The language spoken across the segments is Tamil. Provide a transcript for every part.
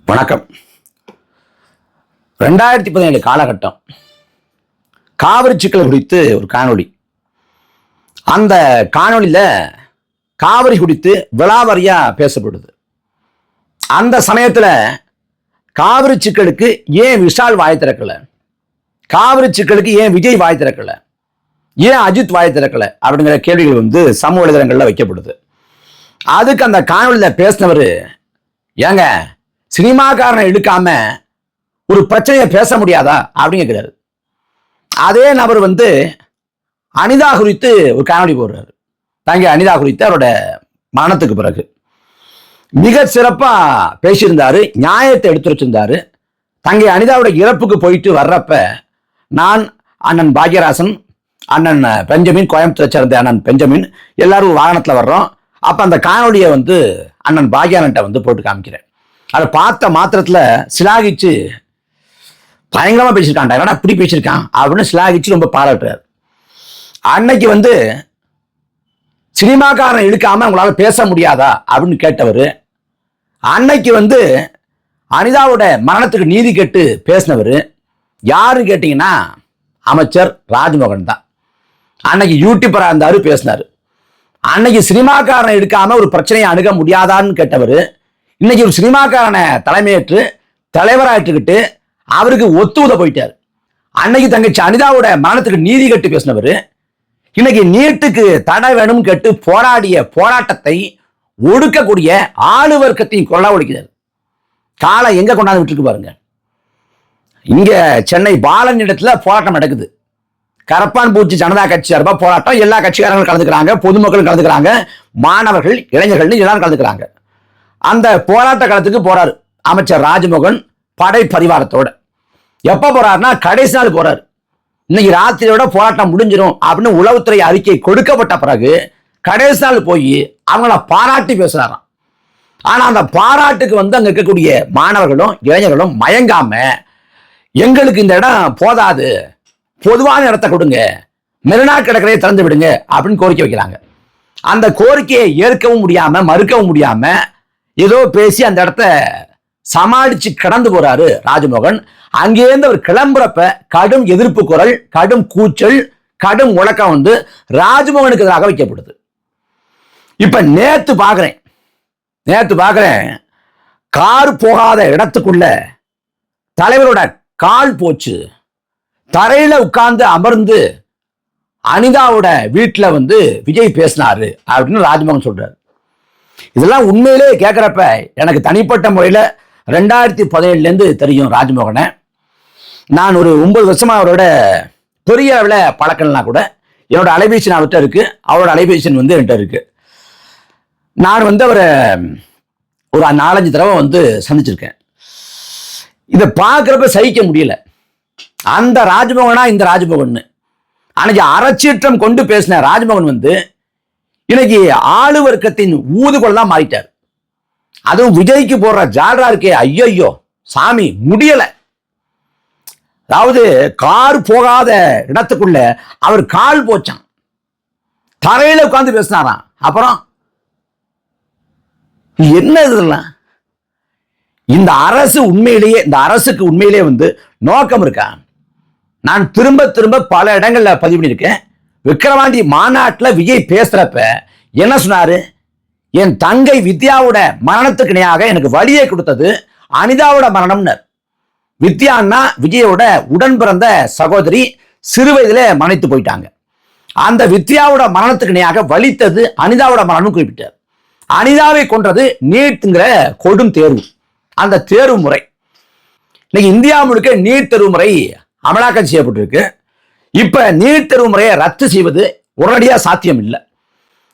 வணக்கம். 2017 காலகட்டம் காவிரி சிக்கல் குறித்து ஒரு காணொளி. அந்த காணொளியில காவிரி குறித்து விலாவரியா பேசப்படுது. அந்த சமயத்துல காவிரி சிக்கலுக்கு ஏன் விஷால் வாய் திறக்கல, காவிரி சிக்கலுக்கு ஏன் விஜய் வாய் திறக்கல, ஏன் அஜித் வாய் திறக்கல அப்படிங்கிற கேள்விகள் சமூக வலைதளங்கள்ல வைக்கப்படுது. அதுக்கு அந்த காணொளியில பேசினவர், ஏங்க சினிமாக்காரனை இழுக்காம ஒரு பிரச்சனையை பேச முடியாதா அப்படின்னு கேட்கிறாரு. அதே நபர் அனிதா குறித்து ஒரு காணொளி போடுறாரு. தங்க அனிதா குறித்து அவரோட மரணத்துக்கு பிறகு மிக சிறப்பா பேசியிருந்தாரு, நியாயத்தை எடுத்து வச்சிருந்தாரு. தங்கை அனிதாவோட இறப்புக்கு போயிட்டு வர்றப்ப நான், அண்ணன் பாக்யராசன், அண்ணன் பெஞ்சமின், கோயம்புத்தூரை சேர்ந்த அண்ணன் பெஞ்சமின் எல்லாரும் வாகனத்தில் வர்றோம். அப்ப அந்த காணொலியை அண்ணன் பாக்யானன்ட்ட போட்டு காமிக்கிறேன். அதை பார்த்த மாத்திரத்துல சிலாகிச்சு பயங்கரமா பேசியிருக்கான். என்னடா இப்படி பேசியிருக்கான் அப்படின்னு சிலாகிச்சு ரொம்ப பாராட்டுறாரு. அன்னைக்கு சினிமாக்காரனை இழுக்காம உங்களால பேச முடியாதா அப்படின்னு கேட்டவர், அன்னைக்கு அனிதாவோட மரணத்துக்கு நீதி கேட்டு பேசினவர் யாருன்னு கேட்டீங்கன்னா அமைச்சர் ராஜ்மோகன் தான். அன்னைக்கு யூடியூபரா இருந்தாரு, பேசினாரு. அன்னைக்கு சினிமாக்காரனை எடுக்காம ஒரு பிரச்சனையை அணுக முடியாதான்னு கேட்டவர் இன்னைக்கு ஒரு சினிமாக்காரனை தலைமையேற்று தலைவராயிட்டுக்கிட்டு அவருக்கு ஒத்துழைத போயிட்டார். அன்னைக்கு தங்கச்சி அனிதாவோட மரணத்துக்கு நீதி கேட்டு பேசினவர் இன்னைக்கு நீட்டுக்கு தடை வேணும் கேட்டு போராடிய போராட்டத்தை ஒடுக்கக்கூடிய ஆளு வர்க்கத்தையும் கொள்ள ஒடுக்கிறார். காலை எங்க கொண்டாந்து விட்டுருக்கு பாருங்க. இங்க சென்னை பாலன் இடத்துல போராட்டம் நடக்குது. கரப்பான் பூச்சி ஜனதா கட்சி சார்பா போராட்டம். எல்லா கட்சிக்காரங்களும் கலந்துக்கிறாங்க, பொதுமக்களும் கலந்துக்கிறாங்க, மாணவர்கள், இளைஞர்கள் எல்லாரும் கலந்துக்கிறாங்க. அந்த போராட்ட காலத்துக்கு போறாரு அமைச்சர் ராஜ்மோகன் படை பரிவாரத்தோட. எப்ப போறாருன்னா கடைசி நாள் போறாரு. இன்னைக்கு ராத்திரியோட போராட்டம் முடிஞ்சிடும் அப்படின்னு உளவுத்துறை அறிக்கை கொடுக்கப்பட்ட பிறகு கடைசி நாள் போய் அவங்கள பாராட்டி பேசுறாராம். ஆனா அந்த பாராட்டுக்கு அங்க இருக்கக்கூடிய மாணவர்களும் இளைஞர்களும் மயங்காம, எங்களுக்கு இந்த இடம் போதாது, பொதுவான இடத்தை கொடுங்க, மெரினா கடற்கரையை திறந்து விடுங்க அப்படின்னு கோரிக்கை வைக்கிறாங்க. அந்த கோரிக்கையை ஏற்கவும் முடியாம மறுக்கவும் முடியாம ஏதோ பேசி அந்த இடத்த சமாளிச்சு கடந்து போறாரு ராஜ்மோகன். அங்கேருந்து அவர் கிளம்புறப்ப கடும் எதிர்ப்பு குரல், கடும் கூச்சல், கடும் முழக்கம் ராஜ்மோகனுக்கு எதிராக வைக்கப்படுது. இப்ப நேத்து பாக்குறேன் கார் போகாத இடத்துக்குள்ள தலைவரோட கால் போச்சு, தரையில உட்கார்ந்து அமர்ந்து அனிதாவோட வீட்டுல விஜய் பேசினாரு அப்படின்னு ராஜ்மோகன் சொல்றாரு. இதெல்லாம் உண்மையிலே கேட்கிறப்ப எனக்கு தனிப்பட்ட முறையில 2017 தெரியும் ராஜ்மோகனை. நான் ஒரு 9 வருஷமா அவரோட பெரிய அளவில் பழக்கம்னா கூட என்னோட அலைபேசி அவர்கிட்ட இருக்கு, அவரோட அலைபேசி என்கிட்ட இருக்கு. நான் அவரை ஒரு 4-5 தடவை சந்திச்சிருக்கேன். இதை பார்க்கிறப்ப சகிக்க முடியல. அந்த ராஜ்மோகனா இந்த ராஜ்மோகன் அன்னைக்கு அறச்சீற்றம் கொண்டு பேசின ராஜ்மோகன் இன்னைக்கு ஆளு வர்க்கத்தின் ஊதுகோல் தான் மாறிட்டார். அதுவும் விஜய்க்கு போடுற ஜால்ரா இருக்கே, ஐயோ சாமி முடியல. அதாவது கார் போகாத இடத்துக்குள்ள அவர் கால் போச்சான், தரையில உட்கார்ந்து பேசினாராம். அப்புறம் என்ன இதெல்லாம்? இந்த அரசுக்கு உண்மையிலேயே நோக்கம் இருக்கா? நான் திரும்ப திரும்ப பல இடங்கள்ல பதிவு பண்ணியிருக்கேன். விக்கிரவாண்டி மாநாட்டில் விஜய் பேசுறப்ப என்ன சொன்னாரு? என் தங்கை வித்யாவோட மரணத்துக்கு இணையாக எனக்கு வழியை கொடுத்தது அனிதாவோட மரணம்னர். வித்யான்னா விஜயோட உடன் பிறந்த சகோதரி, சிறு வயதுல மறைத்து போயிட்டாங்க. அந்த வித்யாவோட மரணத்துக்கு இணையாக வலித்தது அனிதாவோட மரணம் குறிப்பிட்டார். அனிதாவை கொன்றது நீட்ங்கிற கொடும் தேர்வு. அந்த தேர்வு முறை இன்னைக்கு இந்தியா முழுக்க நீட் தேர்வு முறை அமலாக்கம் செய்யப்பட்டிருக்கு. இப்ப நீட் தேர்வு முறையை ரத்து செய்வது உடனடியாக சாத்தியம் இல்லை.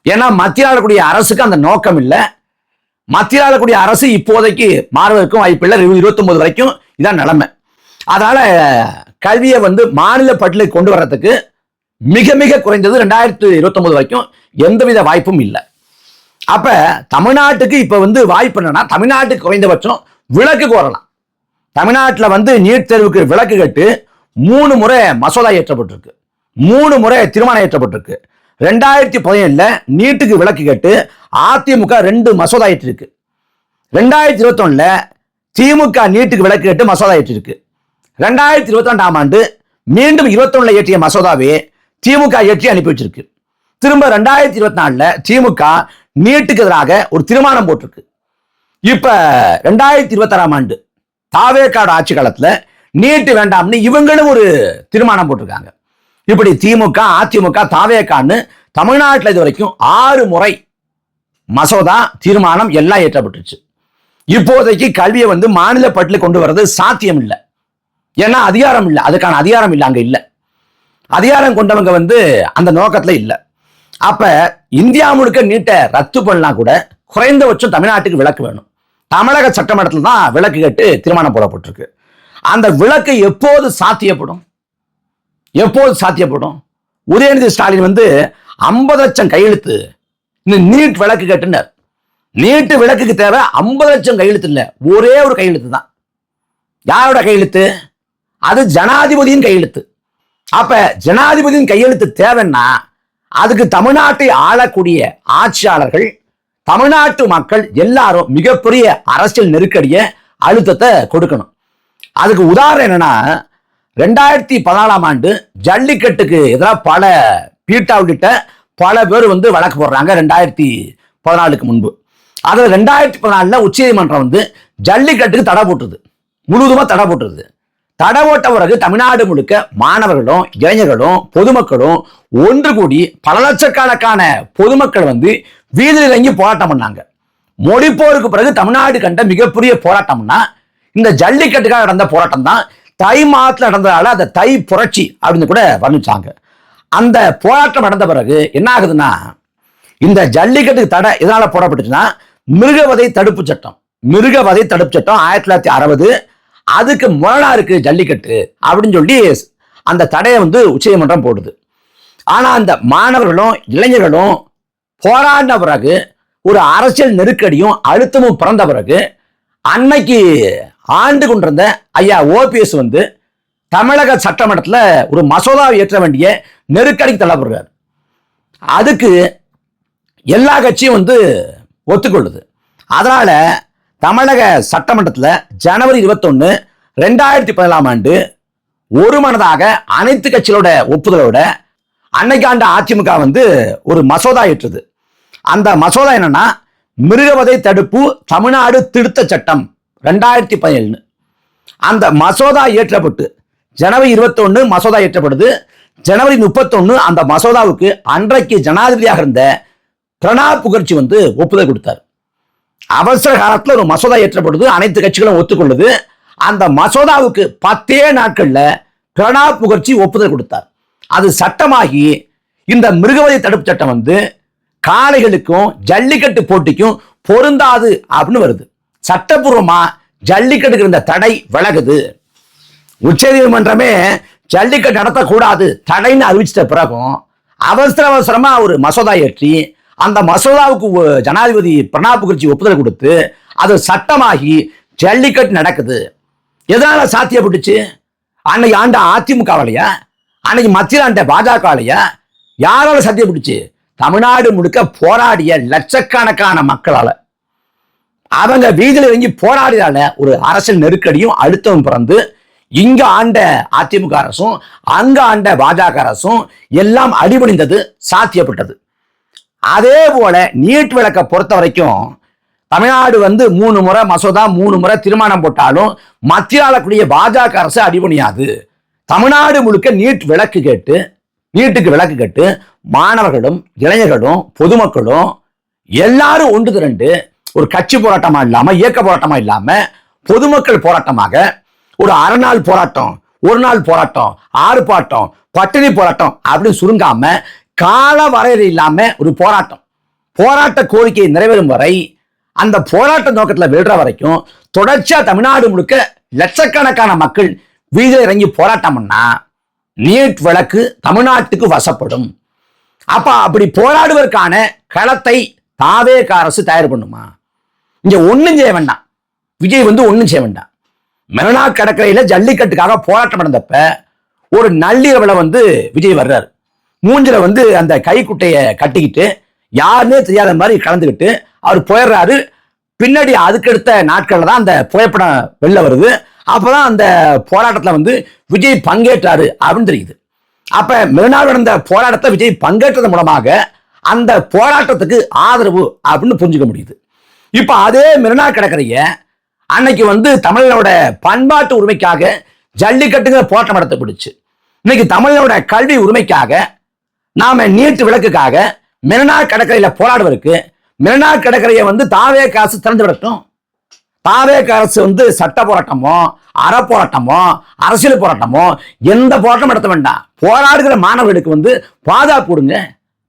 ஏன்னா மத்தியில் ஆளக்கூடிய அரசுக்கு அந்த நோக்கம் இல்லை. மத்தியில் ஆளக்கூடிய அரசு இப்போதைக்கு மாறுவதற்கும் வாய்ப்பு இல்லை. 2029 வரைக்கும் இதான் நிலைமை. அதனால கல்வியை மாநில பட்டியலுக்கு கொண்டு வர்றதுக்கு மிக மிக குறைந்தது 2029 வரைக்கும் எந்தவித வாய்ப்பும் இல்லை. அப்ப தமிழ்நாட்டுக்கு இப்ப வாய்ப்பு என்னன்னா, தமிழ்நாட்டுக்கு குறைந்தபட்சம் விலக்கு கோரலாம். தமிழ்நாட்டில் நீட் தேர்வுக்கு விலக்கு கேட்டு 3 முறை மசோதா ஏற்றப்பட்டிருக்கு, 3 முறை தீர்மானம் ஏற்றப்பட்டிருக்கு. 2017 நீட்டுக்கு விலக்கு கேட்டு அதிமுக 2 மசோதா ஏற்றிருக்கு. 2021 திமுக நீட்டுக்கு விலக்கு கேட்டு மசோதா ஏற்றிருக்கு. 2022ஆம் ஆண்டு மீண்டும் 21 ஏற்றிய மசோதாவே திமுக ஏற்றி அனுப்பி வச்சிருக்கு. திரும்ப 2024 திமுக நீட்டுக்கு எதிராக ஒரு தீர்மானம் போட்டிருக்கு. இப்ப 2026ஆம் ஆண்டு தாவேகாட ஆட்சி காலத்துல நீட்டு வேண்டாம்னு இவங்களும் ஒரு தீர்மானம் போட்டிருக்காங்க. இப்படி திமுக, அதிமுக, தாவேகான்னு தமிழ்நாட்டில் இது வரைக்கும் 6 முறை மசோதா, தீர்மானம் எல்லாம் ஏற்றப்பட்டுருச்சு. இப்போதைக்கு கல்வியை மாநில பட்டியலுக்கு கொண்டு வர்றது சாத்தியம் இல்லை. ஏன்னா அதிகாரம் இல்லை, அதுக்கான அதிகாரம் இல்லை, அங்க இல்லை. அதிகாரம் கொண்டவங்க அந்த நோக்கத்துல இல்லை. அப்ப இந்தியா முழுக்க நீட்டை ரத்து பண்ணலாம் கூட குறைந்தபட்சம் தமிழ்நாட்டுக்கு விலக்கு வேணும். தமிழக சட்டமன்றத்தில் தான் விலக்கு கேட்டு தீர்மானம் போடப்பட்டிருக்கு. அந்த விலக்கு எப்போது சாத்தியப்படும்? உதயநிதி ஸ்டாலின் 50 லட்சம் கையெழுத்து இந்த நீட் விலக்கு கேட்டுனர். நீட்டு விலக்குக்கு தேவை 50 லட்சம் கையெழுத்து இல்ல, ஒரே ஒரு கையெழுத்து தான். யாரோட கையெழுத்து? அது ஜனாதிபதியின் கையெழுத்து. அப்ப ஜனாதிபதியின் கையெழுத்து தேவைன்னா அதுக்கு தமிழ்நாட்டை ஆளக்கூடிய ஆட்சியாளர்கள், தமிழ்நாட்டு மக்கள் எல்லாரும் மிகப்பெரிய அரசியல் நெருக்கடிய அழுத்தத்தை கொடுக்கணும். அதுக்கு உதாரணம் என்னன்னா, 2014ஆம் ஆண்டு ஜல்லிக்கட்டுக்கு எதிராக பல பீட்டா உள்ளிட்ட பல பேர் வழக்கு போடுறாங்க 2014க்கு முன்பு. அதுல 2014 உச்சநீதிமன்றம் ஜல்லிக்கட்டுக்கு தடை போட்டுருது, முழுவதுமா தடை போட்டுருது. தடை போட்ட பிறகு தமிழ்நாடு முழுக்க மாணவர்களும் இளைஞர்களும் பொதுமக்களும் ஒன்று கூடி பல லட்சக்கணக்கான பொதுமக்கள் வீதியில் இறங்கி போராட்டம் பண்ணாங்க. மொழிப்போருக்கு பிறகு தமிழ்நாடு கண்ட மிகப்பெரிய போராட்டம்னா இந்த ஜல்லிக்கட்டுக்காக நடந்த போராட்டம் தான். தை மாதத்துல நடந்ததால அந்த தை புரட்சி அப்படின்னு கூட வர்ணிச்சாங்க. அந்த போராட்டம் நடந்த பிறகு என்ன ஆகுதுன்னா, இந்த ஜல்லிக்கட்டுக்கு தடை எதனால போடப்பட்டுச்சுன்னா, மிருகவதை தடுப்பு சட்டம் 1960, அதுக்கு முரணா இருக்கு ஜல்லிக்கட்டு அப்படின்னு சொல்லி அந்த தடையை உச்சநீதிமன்றம் போடுது. ஆனா அந்த மாணவர்களும் இளைஞர்களும் போராடின பிறகு, ஒரு அரசியல் நெருக்கடியும் அழுத்தமும் பிறந்த பிறகு, அன்னைக்கு ஆண்டு கொண்டிருந்த ஐயா ஓபிஎஸ் தமிழக சட்டமன்றத்தில் ஒரு மசோதாவை ஏற்ற வேண்டிய நெருக்கடிக்கு தள்ளப்படுறார். அதுக்கு எல்லா கட்சியும் ஒத்துக்கொள்ளுது. அதனால தமிழக சட்டமன்றத்தில் ஜனவரி 21, 2017ஆம் ஆண்டு ஒரு மனதாக அனைத்து கட்சிகளோட ஒப்புதலோட அன்னைக்கு ஆண்ட அதிமுக ஒரு மசோதா ஏற்றுது. அந்த மசோதா என்னன்னா, மிருகவதை தடுப்பு தமிழ்நாடு திருத்த சட்டம் 2017. அந்த மசோதா ஏற்றப்பட்டு ஜனவரி 21 மசோதா ஏற்றப்படுது. ஜனவரி 31 அந்த மசோதாவுக்கு அன்றைக்கு ஜனாதிபதியாக இருந்த பிரணாப் முகர்ஜி ஒப்புதல் கொடுத்தார். அவசர காலத்தில் ஒரு மசோதா ஏற்றப்படுது, அனைத்து கட்சிகளும் ஒத்துக்கொள்ளுது. அந்த மசோதாவுக்கு 10 நாட்கள்ல பிரணாப் முகர்ஜி ஒப்புதல் கொடுத்தார். அது சட்டமாகி இந்த மிருகவதை தடுப்பு சட்டம் காளைகளுக்கும் ஜல்லிக்கட்டு போட்டிக்கும் பொருந்தாது அப்படின்னு வருது. சட்டப்பூர்வமா ஜல்லிக்கட்டுக்கு இருந்த தடை விலகுது. உச்சநீதிமன்றமே ஜல்லிக்கட்டு நடத்தக்கூடாது தடைன்னு அறிவிச்சிட்ட பிறகும் அவசரமா ஒரு மசோதா ஏற்றி அந்த மசோதாவுக்கு ஜனாதிபதி பிரணாப் முகர்ஜி ஒப்புதல் கொடுத்து அது சட்டமாகி ஜல்லிக்கட்டு நடக்குது. எதனால சாத்தியப்பட்டுச்சு? அன்னைக்கு ஆண்ட அதிமுகவாலையா, அன்னைக்கு மத்தியில் ஆண்ட பாஜகவாலையா, யாரால சாத்தியப்பட்டுச்சு? தமிழ்நாடு முழுக்க போராடிய லட்சக்கணக்கான மக்களால. அவங்க வீதியில் இறங்கி போராடினால ஒரு அரசியல் நெருக்கடியும் அழுத்தமும் பிறந்து இங்க ஆண்ட அதிமுக அரசும் அங்க ஆண்ட பாஜக அரசும் எல்லாம் அடிபணிந்தது, சாத்தியப்பட்டது. அதே போல நீட் விலக்க பொறுத்த வரைக்கும் தமிழ்நாடு 3 முறை மசோதா 3 முறை தீர்மானம் போட்டாலும் மத்திய ஆளக்கூடிய பாஜக அரசு அடிபணியாது. தமிழ்நாடு முழுக்க நீட்டுக்கு விலக்கு கேட்டு மாணவர்களும் இளைஞர்களும் பொதுமக்களும் எல்லாரும் ஒன்று திரண்டு ஒரு கட்சி போராட்டமா இல்லாம, இயக்க போராட்டமா இல்லாம, பொதுமக்கள் போராட்டமாக ஒரு அரை நாள் போராட்டம், ஒரு நாள் போராட்டம், ஆர்ப்பாட்டம், பட்டினி போராட்டம் அப்படின்னு சுருங்காம கால வரையறை இல்லாம ஒரு போராட்ட கோரிக்கை நிறைவேறும் வரை, அந்த போராட்ட நோக்கத்தில் வெல்ற வரைக்கும் தொடர்ச்சியா தமிழ்நாடு முழுக்க லட்சக்கணக்கான மக்கள் வீதியில் இறங்கி போராட்டம் பண்ணா நீட் விலக்கு தமிழ்நாட்டுக்கு வசப்படும். அப்படி போராடுவதற்கான களத்தை தாவேக அரசு தயார் பண்ணுமா? இங்க ஒண்ணும் செய்ய வேண்டாம். விஜய் ஒண்ணும் செய்ய வேண்டாம். மெரினா கடற்கரையில ஜல்லிக்கட்டுக்காக போராட்டம் நடந்தப்ப ஒரு நள்ளிரவுல விஜய் வர்றாரு. மூஞ்சில அந்த கைக்குட்டைய கட்டிக்கிட்டு யாருன்னே தெரியாத மாதிரி கலந்துக்கிட்டு அவர் போயிடுறாரு. பின்னாடி அதுக்கடுத்த நாட்கள்ல தான் அந்த புகைப்படம் வெளில வருது. அப்பதான் அந்த போராட்டத்துல வந்து விஜய் பங்கேற்றாரு அப்படின்னு தெரியுது. அப்ப மெரினாவில் நடந்த போராட்டத்தை விஜய் பங்கேற்றது மூலமாக அந்த போராட்டத்துக்கு ஆதரவு அப்படின்னு புரிஞ்சுக்க முடியுது. இப்ப அதே மெரினா கடற்கரைய அன்னைக்கு வந்து தமிழனோட பண்பாட்டு உரிமைக்காக ஜல்லிக்கட்டுங்கிற போராட்டம் நடத்தப்படுச்சு. இன்னைக்கு தமிழனோட கல்வி உரிமைக்காக நாம நீட்டு விளக்குக்காக மெரினா கடற்கரையில போராடுவதற்கு மெரினா கடற்கரையை வந்து தாவேக அரசு திறந்து விடட்டும். தாவேக அரசு வந்து சட்ட போராட்டமோ அற போராட்டமோ அரசியல் போராட்டமோ எந்த போராட்டம் நடத்த வேண்டாம். போராடுகிற மாணவர்களுக்கு வந்து பாதுகாப்பு கொடுங்க,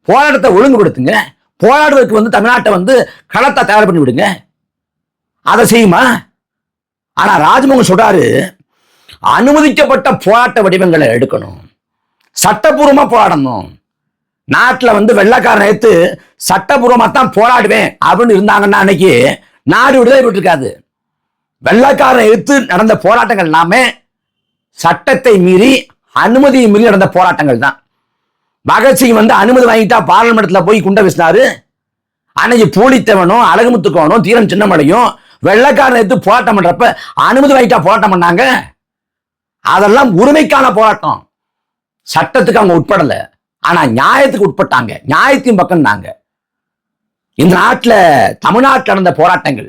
போராட்டத்தை ஒழுங்குபடுத்துங்க, போராடுவதற்கு வந்து தமிழ்நாட்டை வந்து களத்தை தயார் பண்ணி விடுங்க. அதை செய்யுமா? ஆனா ராஜ்மோகன் சொல்றாரு, அனுமதிக்கப்பட்ட போராட்ட வடிவங்களை எடுக்கணும், சட்டப்பூர்வமா போராடணும். நாட்டில் வந்து வெள்ளைக்காரன் எடுத்து சட்டப்பூர்வமா தான் போராடுவேன் அப்படின்னு இருந்தாங்கன்னா அன்னைக்கு நாடு விடுதலை பெற்றிருக்காது. வெள்ளைக்காரன் எடுத்து நடந்த போராட்டங்கள் எல்லாமே சட்டத்தை மீறி அனுமதியை மீறி நடந்த போராட்டங்கள் தான். பகத்சிங் வந்து அனுமதி வாங்கிட்டா பார்லிமெண்ட்ல போய் குண்டை வீசினாரு. அன்னைக்கு பூலித்தேவனும் அழகுமுத்துக்கோனும் தீரன் சின்னமலையும் வெள்ளைக்காரன் எடுத்து போராட்டம் பண்றப்ப அனுமதி வாங்கிட்டா போராட்டம் பண்ணாங்க. அதெல்லாம் உரிமைக்கான போராட்டம். சட்டத்துக்கு அவங்க உட்படல, ஆனா நியாயத்துக்கு உட்பட்டாங்க, நியாயத்தின் பக்கம் நாங்க. இந்த நாட்டில் தமிழ்நாட்டில் நடந்த போராட்டங்கள்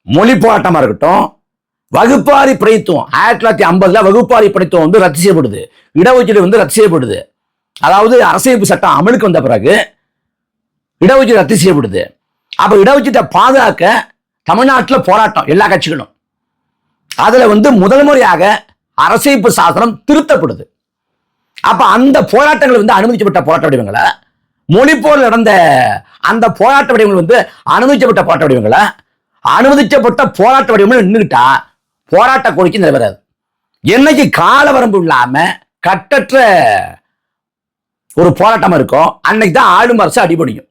மொழி போராட்டமா இருக்கட்டும், வகுப்பாரி பிரதித்துவம் 1950 வகுப்பாரி பிரதித்துவம் வந்து ரத்து செய்யப்படுது, இடஒதுக்கீடு வந்து ரத்து செய்யப்படுது. அதாவது அரசியலமைப்பு சட்டம் அமலுக்கு வந்த பிறகு இடஒதுக்கீடு ரத்து செய்யப்படுது. அப்ப இடஒதுக்கீட்டை பாதுகாக்க தமிழ்நாட்டில் போராட்டம் எல்லா கட்சிகளும். அதுல வந்து முதல் முறையாக அரசியலமைப்பு சாசனம் திருத்தப்படுது. அப்ப அந்த போராட்டங்கள் வந்து அனுமதிக்கப்பட்ட போராட்ட வடிவங்களை, மொழி போர் நடந்த அந்த போராட்ட வடிவங்கள் வந்து அனுமதிக்கப்பட்ட போராட்ட வடிவங்களை, அனுமதிக்கப்பட்ட போராட்ட வடிவங்கள் நின்றுகிட்டா போராட்ட கோரிக்கை நிறைவேறாது. என்னைக்கு கால வரம்பு இல்லாம கட்டற்ற ஒரு போராட்டம் இருக்கும் அன்னைக்கு தான் ஆளும் அரசு அடிபடியும்.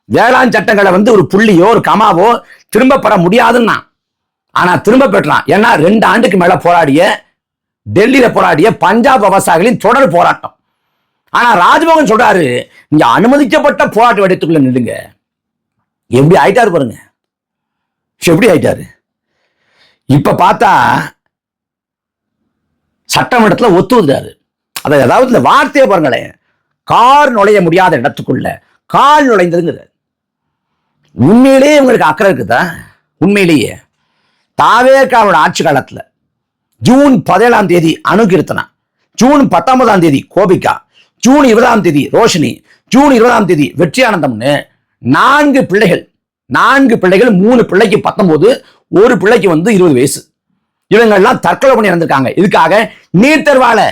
வேளாண் சட்டங்களை வந்து ஒரு புள்ளியோ ஒரு கமாவோ திரும்ப பெற முடியாதுன்னா, ஆனா திரும்ப பெற்றான். ஏன்னா 2 ஆண்டுக்கு மேல போராடிய டெல்லியில போராடிய பஞ்சாப் விவசாயிகளின் தொடர் போராட்டம். ஆனா ராஜ்மோகன் சொல்றாரு, நீங்க அனுமதிக்கப்பட்ட போராட்ட வடிவத்துக்குள்ள நில்லுங்க. எப்படி ஆயிட்டாரு பாருங்க, எப்படி ஆயிட்டாரு. இப்ப பார்த்தா சட்டமன்றத்தில் ஒத்துவதாரு. அதாவது இந்த வார்த்தையை பாருங்களேன், கார் நுழைய முடியாத இடத்துக்குள்ள கால் நுழைந்ததுங்கிறது. உண்மையிலேயே உங்களுக்கு அக்கறை இருக்குதா? உண்மையிலேயே தாவேகாவோட ஆட்சி காலத்துல ஜூன் 17ஆம் தேதி அணுகீர்த்தனா, ஜூன் 19ஆம் தேதி கோபிகா, ஜூன் 20ஆம் தேதி ரோஷினி, ஜூன் 20ஆம் தேதி வெற்றியானந்தம்னு 4 பிள்ளைகள், 3 பிள்ளைக்கு 19, ஒரு பிள்ளைக்கு வந்து 20 வயசு. இவங்க எல்லாம் தற்கொலை பண்ணி இறந்திருக்காங்க. இதுக்காக நீட் தேர்வால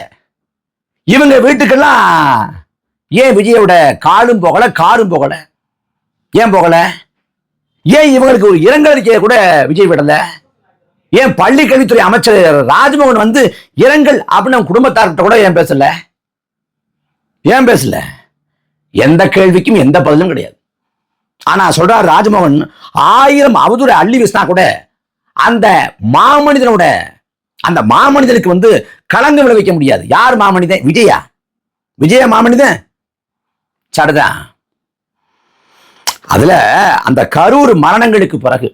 இவங்க வீட்டுக்கெல்லாம் ஏன் விஜயோட காலும் போகல காரும் போகல? ஏன் போகல? ஏன் இவங்களுக்கு ஒரு இரங்கல் அறிக்கையை கூட விஜய் விடல? ஏன் பள்ளி கல்வித்துறை அமைச்சர் ராஜ்மோகன் வந்து இரங்கல் அப்படின்னு குடும்பத்தார்கிட்ட கூட ஏன் பேசல? ஏன் பேசல? எந்த கேள்விக்கும் எந்த பதிலும் கிடையாது. ஆனா சொல்றாரு ராஜ்மோகன், 1000 அவதூறை அள்ளி வீசினா கூட அந்த மாமனிதனோட அந்த மாமனிதனுக்கு வந்து களங்கம் விளைவிக்க முடியாது. யார் மாமனிதன்? விஜயா? விஜய மாமனிதன் சடுதான். அதுல அந்த கரூர் மரணங்களுக்கு பிறகு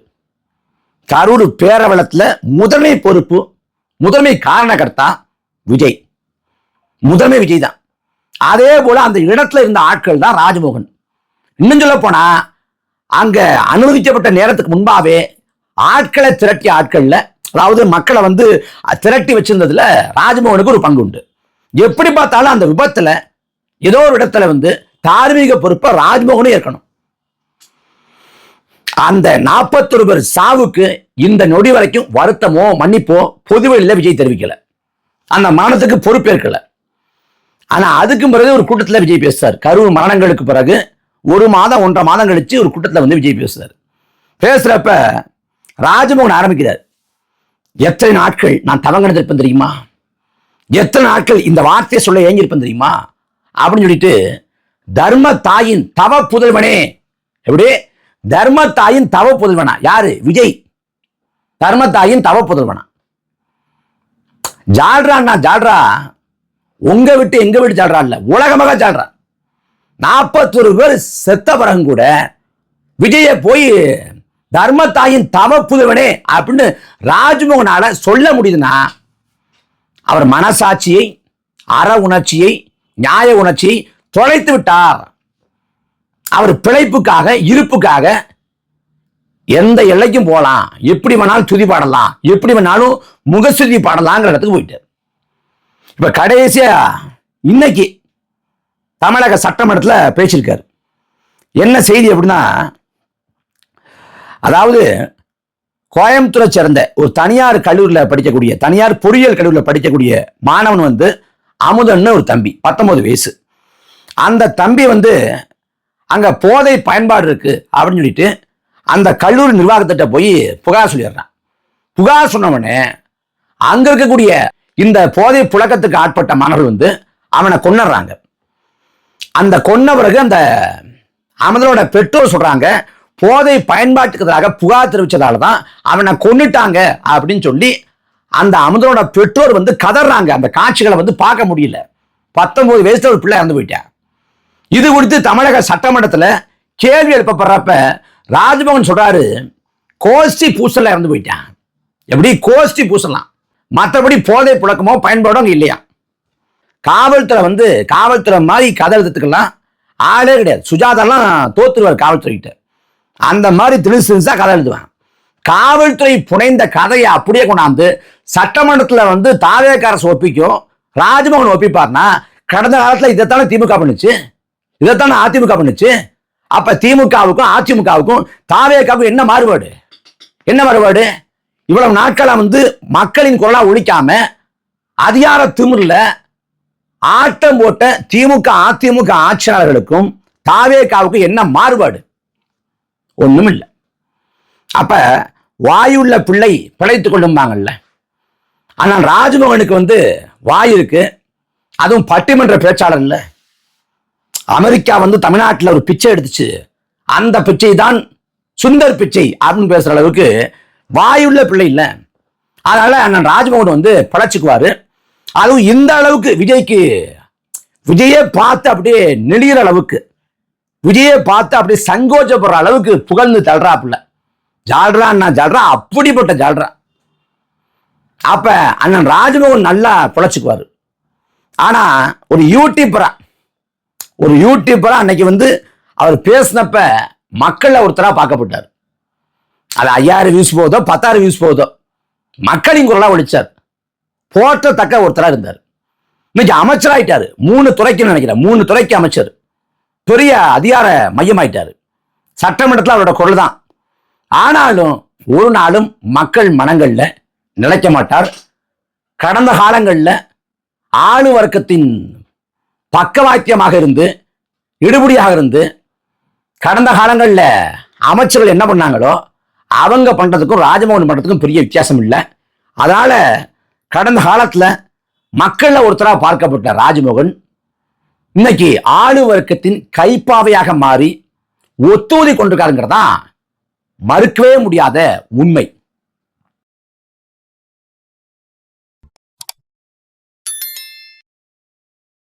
கரூர் பேரவலத்துல முதன்மை பொறுப்பு, முதன்மை காரணகர்த்தா விஜய், முதன்மை விஜய் தான். அதே போல அந்த இடத்துல இருந்த ஆட்கள் தான் ராஜ்மோகன். இன்னும் சொல்ல போனா அங்க அனுமதிக்கப்பட்ட நேரத்துக்கு முன்பாவே ஆட்களை திரட்டிய ஆட்கள்ல, அதாவது மக்களை வந்து திரட்டி வச்சிருந்ததுல ராஜ்மோகனுக்கு ஒரு பங்கு உண்டு. எப்படி பார்த்தாலும் அந்த விபத்துல ஏதோ ஒரு இடத்துல வந்து தார்மீக பொறுப்பை ராஜ்மோகனும் ஏற்கணும். அந்த 41 பேர் சாவுக்கு இந்த நொடி வரைக்கும் வருத்தமோ மன்னிப்போ பொதுவெளியில விஜய் தெரிவிக்கல, அந்த மரணத்துக்கு பொறுப்பேற்கல. ஆனா அதுக்கு பிறகு ஒரு கூட்டத்தில் விஜய் பேசுறாரு. கரூர் மரணங்களுக்கு பிறகு 1 மாதம் 1.5 மாதம் கழிச்சு ஒரு கூட்டத்தில் வந்து விஜய் பேசுறாரு. பேசுறப்ப ராஜ்மோகன் ஆரம்பிக்கிறார், எத்தனை நாட்கள் நான் தவங்கிருப்பேன் தெரியுமா, எத்தனை நாட்கள் இந்த வார்த்தையை சொல்ல ஏங்கிருப்பேன் தெரியுமா அப்படின்னு சொல்லிட்டு, தர்ம தாயின் தவ புதல்வனே. எப்படி? தர்ம தாயின் தவ புதல்வனா யாரு? விஜய். தர்ம தாயின் தவ புதல்வனா ஜால்ரா. ஜால்ரா உங்க விட்டு எங்க விட்டு ஜால்ரா இல்ல, உலகமாக ஜால்ரா. 41 பேர் செத்த பிறகு கூட விஜய போய் தர்மத்தாயின் தவ புதல்வனே அப்படின்னு ராஜ்மோகனால சொல்ல முடியுதுன்னா அவர் மனசாட்சியை, அற உணர்ச்சியை, நியாய உணர்ச்சியை தொலைத்து விட்டார். அவர் பிழைப்புக்காக, இருப்புக்காக எந்த எல்லைக்கும் போகலாம், எப்படி வேணாலும் துதி பாடலாம், எப்படி வேணாலும் முகஸ்துதி பாடலாங்கிற இடத்துக்கு போயிட்டார். இப்ப கடைசியா இன்னைக்கு தமிழக சட்டமன்றத்தில் பேசியிருக்காரு. என்ன செய்தி அப்படின்னா, அதாவது கோயம்புத்தூரை சேர்ந்த ஒரு தனியார் கல்லூரியில் படிக்கக்கூடிய, தனியார் பொறியியல் கல்லூரியில் படிக்கக்கூடிய மாணவன் வந்து அமுதன்னு ஒரு தம்பி, 19 வயசு. அந்த தம்பி வந்து அங்க போதை பயன்பாடு இருக்கு அப்படின்னு சொல்லிட்டு அந்த கல்லூரி நிர்வாகத்திட்ட போய் புகார் சொல்லிடுறான். புகார் சொன்னவனே அங்க இருக்கக்கூடிய இந்த போதை புழக்கத்துக்கு ஆட்பட்ட மாணவர்கள் வந்து அவனை கொன்னுறாங்க. அந்த கொன்ன பிறகு அந்த அமுதனோட பெற்றோர் சொல்றாங்க, போதை பயன்பாட்டுக்கு எதிராக புகார் தெரிவிச்சதால தான் அவனை கொன்னுட்டாங்க அப்படின்னு சொல்லி அந்த அமுதனோட பெற்றோர் வந்து கதறாங்க. அந்த காட்சிகளை வந்து பார்க்க முடியல. 19 வயசுல ஒரு பிள்ளை இறந்து போயிட்டான். இது குறித்து தமிழக சட்டமன்றத்தில் கேள்வி எழுப்பப்படுறப்ப ராஜ்மோகன் சொல்றாரு, கோஷ்டி பூசல இறந்து போயிட்டான். எப்படி கோஷ்டி பூசலாம், மற்றபடி போதை புழக்கமோ பயன்பாடோ அங்கே இல்லையா. காவல்துறை வந்து காவல்துறை மாதிரி கதை எழுதுறதுக்கெல்லாம் ஆளே கிடையாது. சுஜாதாலாம் தோத்துருவார் காவல்துறை கிட்ட. அந்த மாதிரி திணிசா கதை எழுதுவான். காவல்துறை புனைந்த கதையை அப்படியே கொண்டாந்து சட்டமன்றத்தில் வந்து தாவேக்காரசு ஒப்பிக்கும், ராஜ்மோகன் ஒப்பிப்பார்னா கடந்த காலத்தில் இதைத்தானே திமுக பண்ணுச்சு, இதைத்தானே அதிமுக பண்ணுச்சு. அப்ப திமுகவுக்கும் அதிமுகவுக்கும் தாவேக்காவுக்கும் என்ன மாறுபாடு? என்ன மாறுபாடு? இவ்வளவு நாட்களா வந்து மக்களின் குரலா ஒழிக்காம அதிகார திமிர்ல ஆட்டம் போட்ட திமுக அதிமுக ஆட்சியாளர்களுக்கும் தாவேக்காவுக்கும் என்ன மாறுபாடு? ஒண்ணும் இல்லை. அப்ப வாயுள்ள பிள்ளை பிழைத்துக் கொள்ளும்பாங்கல்ல. ஆனால் ராஜ்மோகனுக்கு வந்து வாய் இருக்கு, அதுவும் பட்டிமன்ற பேச்சாளர் இல்லை. அமெரிக்கா வந்து தமிழ்நாட்டில் ஒரு பிச்சை எடுத்துச்சு, அந்த பிச்சை தான் சுந்தர் பிச்சை அப்படின்னு பேசுற அளவுக்கு வாயுள்ள பிள்ளை இல்லை. அதனால அண்ணன் ராஜ்மோகன் வந்து பிழைச்சுக்குவாரு. அதுவும் இந்த அளவுக்கு விஜயை பார்த்து அப்படியே நெளிகிற அளவுக்கு, விஜயை பார்த்து அப்படியே சங்கோச்சப்படுற அளவுக்கு புகழ்ந்து தள்ளுறாப்புல. ஜால்ரா ஜால்ரா, அப்படிப்பட்ட ஜால்ரா. அப்ப அண்ணன் ராஜ்மோகன் நல்லா பிழைச்சுக்குவாரு. ஆனா ஒரு யூடியூபரா அன்னைக்கு வந்து அவர் பேசினப்ப மக்கள்ல ஒருத்தரா பார்க்கப்பட்டார். அது 5000 வியூஸ் போதோ 10,000 வியூஸ் போதோ மக்களின் குரலா ஒழிச்சார். போற்றத்தக்க ஒருத்தரா இருந்தார். இன்னைக்கு அமைச்சராயிட்டாரு. 3 துறைக்கு நினைக்கிறேன், 3 துறைக்கு அமைச்சர். பெரிய அதிகார மையமாயிட்டாரு. சட்டமன்றத்தில் அவரோட குரல் தான். ஆனாலும் ஒரு நாளும் மக்கள் மனங்கள்ல நிலைக்க மாட்டார். கடந்த காலங்களில் ஆளு வர்க்கத்தின் பக்கவாத்தியமாக இருந்து, இடுபடியாக இருந்து, கடந்த காலங்களில் அமைச்சர்கள் என்ன பண்ணாங்களோ அவங்க பண்றதுக்கும் ராஜ்மோகன் பண்றதுக்கும் பெரிய வித்தியாசம் இல்லை. அதனால கடந்த காலத்துல மக்கள்ல ஒருத்தராக பார்க்கப்பட்ட ராஜ்மோகன் இன்னைக்கு ஆளு வர்க்கத்தின் கைப்பாவையாக மாறி ஒத்துழைத்து கொண்டிருக்காருங்கிறதா மறுக்கவே முடியாத உண்மை.